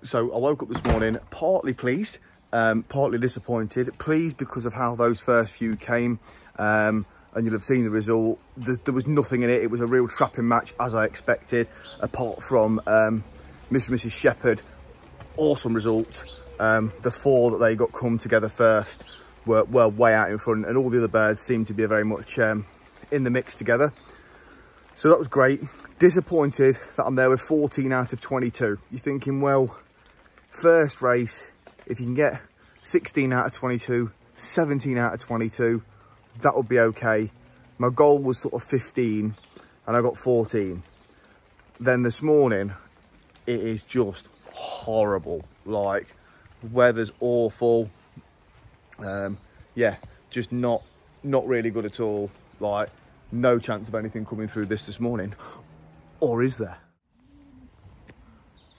So I woke up this morning partly pleased, partly disappointed. Pleased because of how those first few came, and you'll have seen the result. There was nothing in it. It was a real trapping match, as I expected, apart from Mr. and Mrs. Shepherd. Awesome result. The 4 that they got come together first were way out in front, and all the other birds seemed to be very much in the mix together. So that was great. Disappointed that I'm there with 14 out of 22. You're thinking, well, first race, if you can get 16 out of 22, 17 out of 22, that would be okay. My goal was sort of 15 and I got 14. Then this morning, it is just horrible. Like, weather's awful. Yeah, just not really good at all. Like, no chance of anything coming through this morning. Or is there?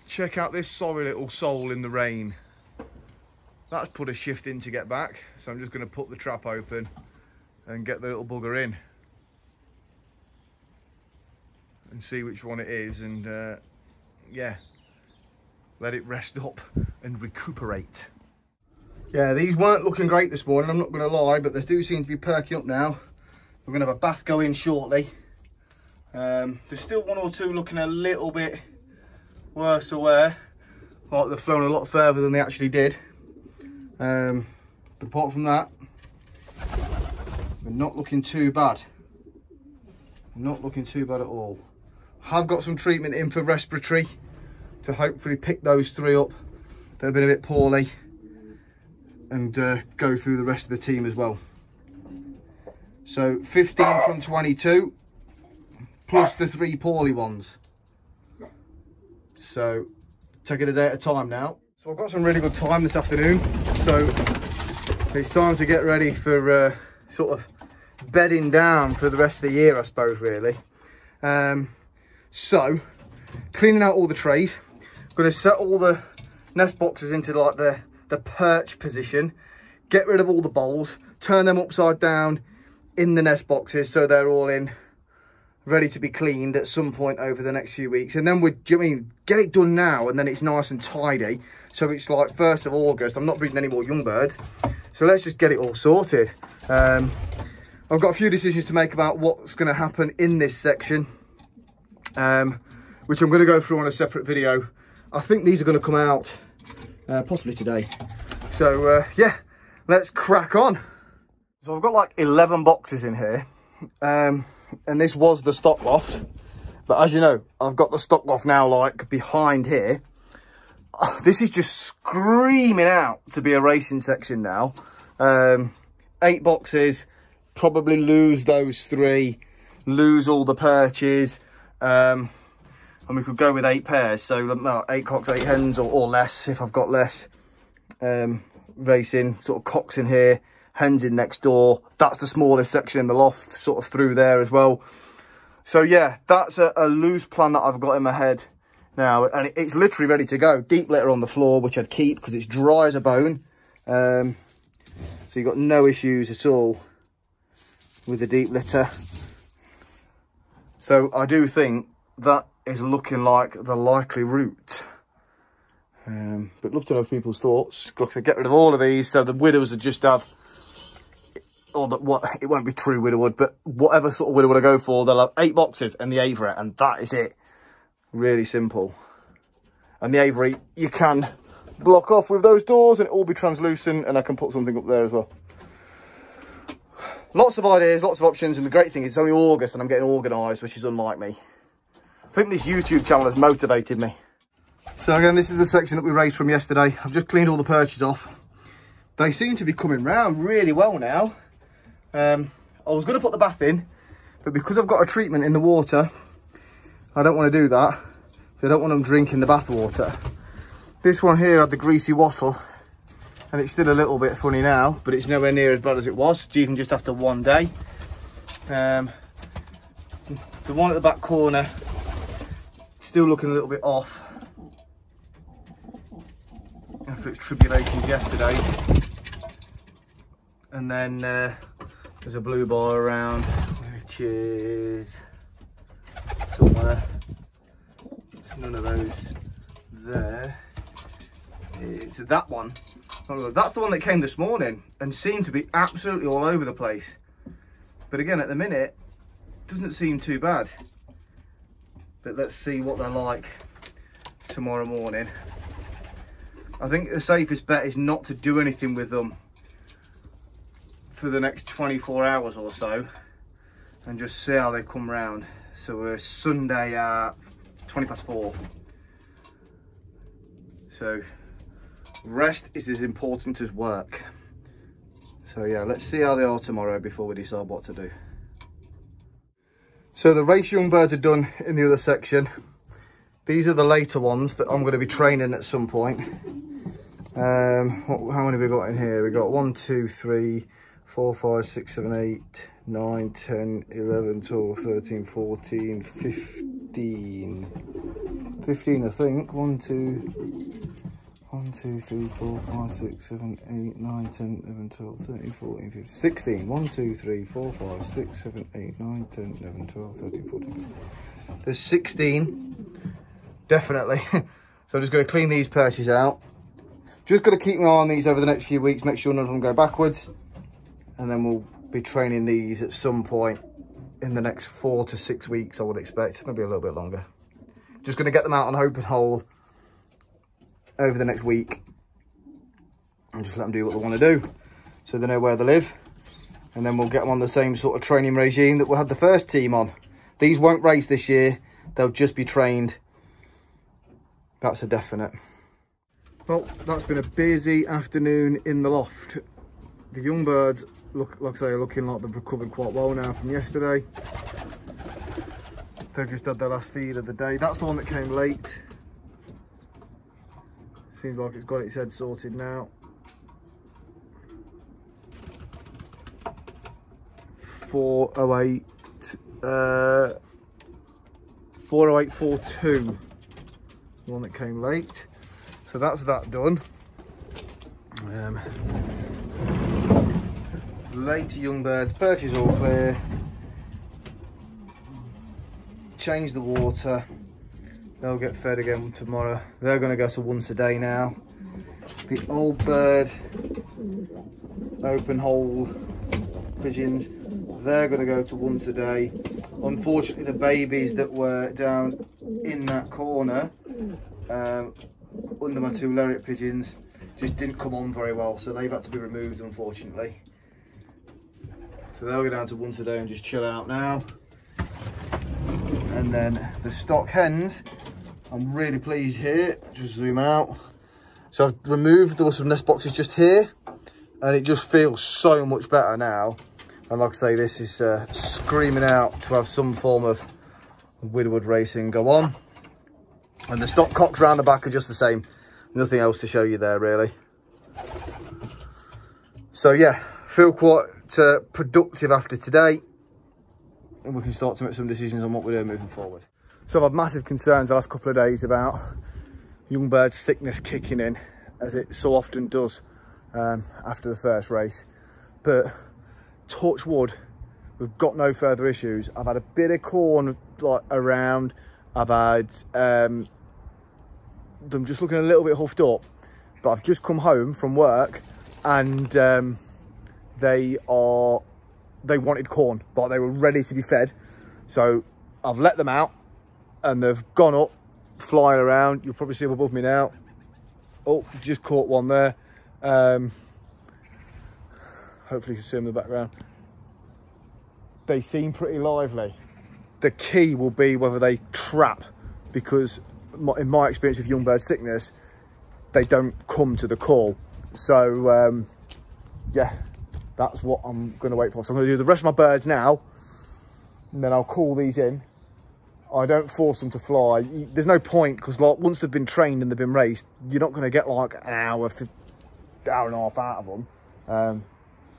Check out this sorry little soul in the rain. That's put a shift in to get back. So I'm just going to put the trap open and get the little bugger in. And see which one it is, and yeah, let it rest up and recuperate. Yeah, these weren't looking great this morning, I'm not going to lie, but they do seem to be perking up now. We're going to have a bath go in shortly. There's still 1 or 2 looking a little bit worse aware, like they've flown a lot further than they actually did. But apart from that, they're not looking too bad. Not looking too bad at all. Have got some treatment in for respiratory to hopefully pick those 3 up that have been a bit poorly, and go through the rest of the team as well. So 15 from 22 plus the 3 poorly ones. So take it a day at a time now. So I've got some really good time this afternoon, so it's time to get ready for sort of bedding down for the rest of the year, I suppose, really. So cleaning out all the trays. Going to set all the nest boxes into like the perch position, get rid of all the bowls, turn them upside down in the nest boxes so they're all in, ready to be cleaned at some point over the next few weeks. And then get it done now, and then it's nice and tidy. So it's like 1st of August, I'm not breeding any more young birds, so let's just get it all sorted. I've got a few decisions to make about what's going to happen in this section, which I'm going to go through on a separate video. I think these are going to come out possibly today. So yeah, let's crack on. So I've got like 11 boxes in here, and this was the stock loft, but as you know, I've got the stock loft now like behind here. This is just screaming out to be a racing section now. 8 boxes, probably lose those 3, lose all the perches, and we could go with 8 pairs, so no, 8 cocks, 8 hens, or less if I've got less. Racing sort of cocks in here, hens in next door. That's the smallest section in the loft, sort of through there as well. So yeah, that's a loose plan that I've got in my head now, and it's literally ready to go. Deep litter on the floor, which I'd keep because it's dry as a bone. So you've got no issues at all with the deep litter. So I do think that is looking like the likely route. But love to know people's thoughts. Look, to get rid of all of these, so the widows would just have, or it won't be true widowwood, but whatever sort of widowwood I go for, they'll have 8 boxes and the aviary, and that is it. Really simple. And the aviary you can block off with those doors, and it will be translucent, and I can put something up there as well. Lots of ideas, lots of options, and the great thing is it's only August and I'm getting organised, which is unlike me. I think this YouTube channel has motivated me. So again, this is the section that we raised from yesterday. I've just cleaned all the perches off. They seem to be coming round really well now. I was going to put the bath in, but because I've got a treatment in the water, I don't want to do that. So I don't want them drinking the bath water. This one here had the greasy wattle, and it's still a little bit funny now, but it's nowhere near as bad as it was, even just after 1 day. The one at the back corner, still looking a little bit off after its tribulations yesterday. And then there's a blue bar around, which is somewhere. There's none of those there. to that one. That's the one that came this morning and seemed to be absolutely all over the place. But again, at the minute, doesn't seem too bad. But let's see what they're like tomorrow morning. I think the safest bet is not to do anything with them for the next 24 hours or so and just see how they come round. So we're Sunday at 4:20. So rest is as important as work. So yeah, let's see how they are tomorrow before we decide what to do. So the race young birds are done in the other section. These are the later ones that I'm going to be training at some point. How many have we got in here? We got 1, 2, 3, 4, 5, 6, 7, 8, 9, 10, 11, 12, 13, 14, 15. 15, I think. 1, 2, 3, 4, 5, 6, 7, 8, 9, 10, 11, 12, 13, 14, 15, 16. 1, 2, 3, 4, 5, 6, 7, 8, 9, 10, 11, 12, 13, 14, 15. There's 16, definitely. So I'm just going to clean these perches out. Just got to keep my eye on these over the next few weeks, make sure none of them go backwards. And then we'll be training these at some point in the next 4 to 6 weeks, I would expect. Maybe a little bit longer. Just going to get them out on open hole over the next week. And just let them do what they want to do. So they know where they live. And then we'll get them on the same sort of training regime that we had the first team on. These won't race this year. They'll just be trained. That's a definite. Well, that's been a busy afternoon in the loft. The young birds, like I say, are looking like they've recovered quite well now from yesterday. They've just had their last feed of the day. That's the one that came late. Seems like it's got its head sorted now. 408, 40842. The one that came late. So that's that done. Later young birds, perch is all clear. Change the water. They'll get fed again tomorrow. They're going to go to once a day now. The old bird, open hole pigeons, they're going to go to once a day. Unfortunately, the babies that were down in that corner under my 2 lariat pigeons just didn't come on very well, so they've had to be removed, unfortunately. So they'll go down to once a day and just chill out now. And then the stock hens, I'm really pleased here. Just zoom out. So I've removed, there were some nest boxes just here, and it just feels so much better now. And like I say, this is screaming out to have some form of widowwood racing go on. And the stock cocks round the back are just the same. Nothing else to show you there, really. So yeah, feel quite productive after today. And we can start to make some decisions on what we're doing moving forward. So I've had massive concerns the last couple of days about young bird sickness kicking in, as it so often does after the first race. But touch wood, we've got no further issues. I've had a bit of corn like around. I've had them just looking a little bit huffed up, but I've just come home from work and they wanted corn, but they were ready to be fed. So I've let them out and they've gone up, flying around. You'll probably see them above me now. Oh, just caught one there. Hopefully you can see them in the background. They seem pretty lively. The key will be whether they trap, because in my experience of young bird sickness, they don't come to the call. So yeah, that's what I'm going to wait for. So I'm going to do the rest of my birds now, and then I'll call these in. I don't force them to fly. There's no point, because like once they've been trained and they've been raced, you're not going to get like an hour, hour and a half out of them.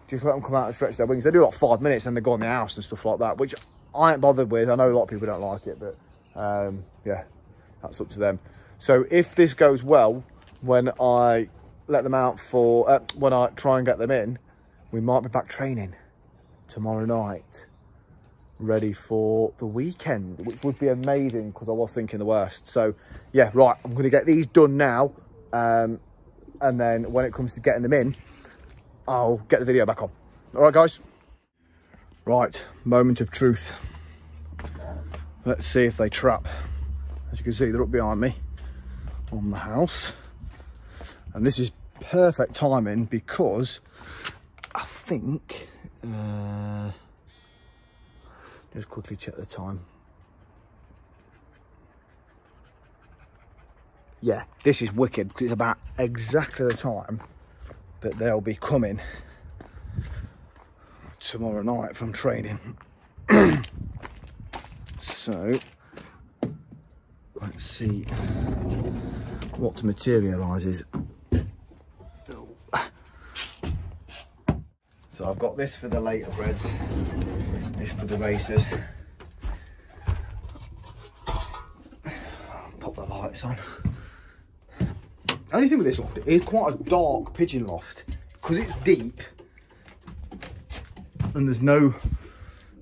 Just let them come out and stretch their wings. They do like 5 minutes and they go on the house and stuff like that, which I ain't bothered with. I know a lot of people don't like it, but yeah, that's up to them. So if this goes well, when I let them out for, when I try and get them in, we might be back training tomorrow night, ready for the weekend, which would be amazing, because I was thinking the worst. So yeah, right, I'm going to get these done now. and then when it comes to getting them in, I'll get the video back on. All right, guys. Right, moment of truth. Let's see if they trap. As you can see, they're up behind me on the house. And this is perfect timing because I think, just quickly check the time. Yeah, this is wicked because it's about exactly the time that they'll be coming tomorrow night from training. So let's see what materialises. So I've got this for the later breds, this for the racers. Pop the lights on. Only thing with this loft, it is quite a dark pigeon loft because it's deep and there's no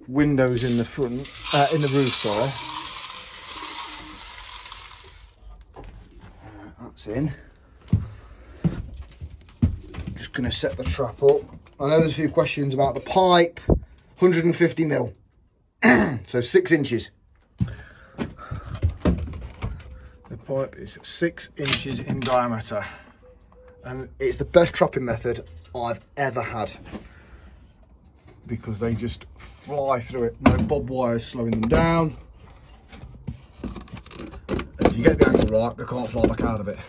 windows in the front, in the roof, sorry. That's in. Just going to set the trap up. I know there's a few questions about the pipe. 150 mil, so 6 inches. The pipe is 6 inches in diameter, and it's the best trapping method I've ever had because they just fly through it. No bob wires slowing them down. And if you get the angle right, they can't fly back out of it.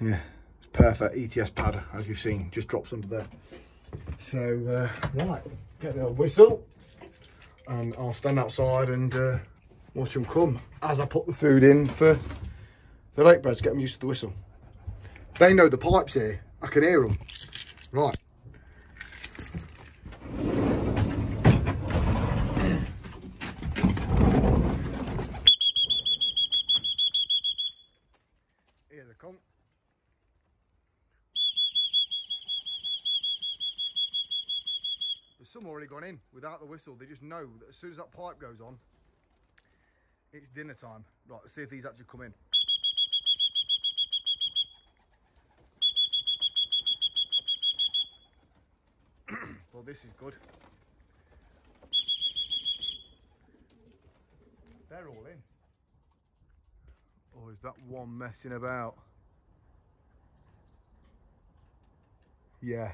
Yeah, it's perfect. ETS pad, as you've seen, just drops under there. So, right, get the old whistle, and I'll stand outside and watch them come as I put the food in for the late breds, get them used to the whistle. They know the pipe's here, I can hear them. Right. Here they come. There's some already gone in without the whistle. They just know that as soon as that pipe goes on, it's dinner time. Right, let's see if these actually come in. Well, this is good. They're all in. Or is that one messing about? Yeah.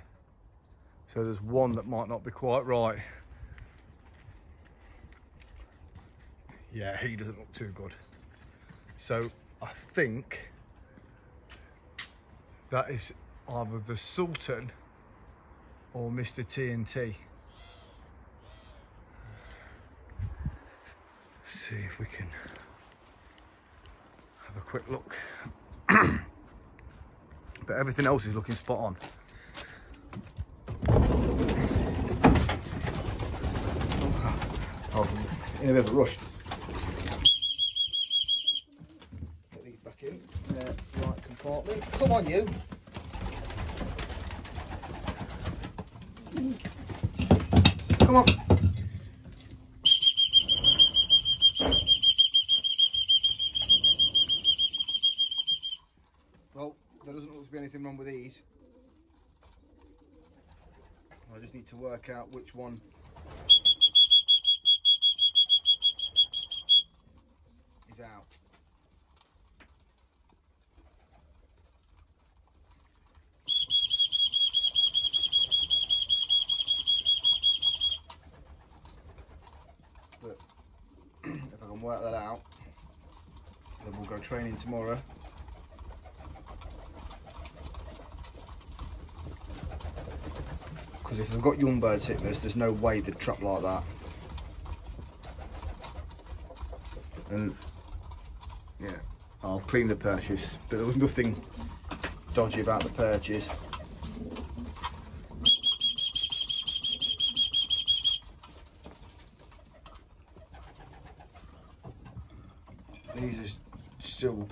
So there's one that might not be quite right. Yeah, he doesn't look too good. So I think that is either the Sultan or Mr. TNT. Let's see if we can have a quick look. But everything else is looking spot on. Oh, in a bit of a rush. Get these back in their right compartment. Come on, you. Come on. Well, there doesn't look to be anything wrong with these. I just need to work out which one is out. But if I can work that out, then we'll go training tomorrow. Because if they've got young bird sickness, there's no way they'd trap like that. And yeah, I'll clean the perches, but there was nothing dodgy about the perches. These are still,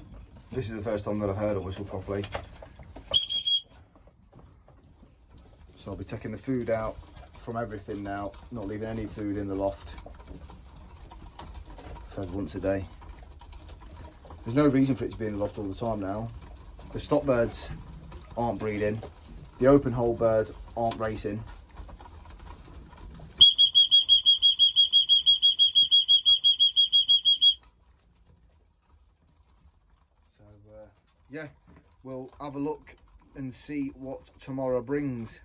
this is the first time that I've heard a whistle properly. So I'll be taking the food out from everything now, not leaving any food in the loft. Fed once a day. There's no reason for it to be in the loft all the time now. the stock birds aren't breeding, the open hole birds aren't racing. So yeah, we'll have a look and see what tomorrow brings,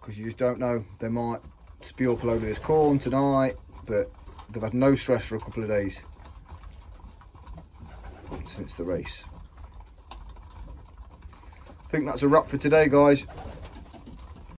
because you just don't know. They might spew up a load of this corn tonight, but they've had no stress for a couple of days since the race. I think that's a wrap for today, guys.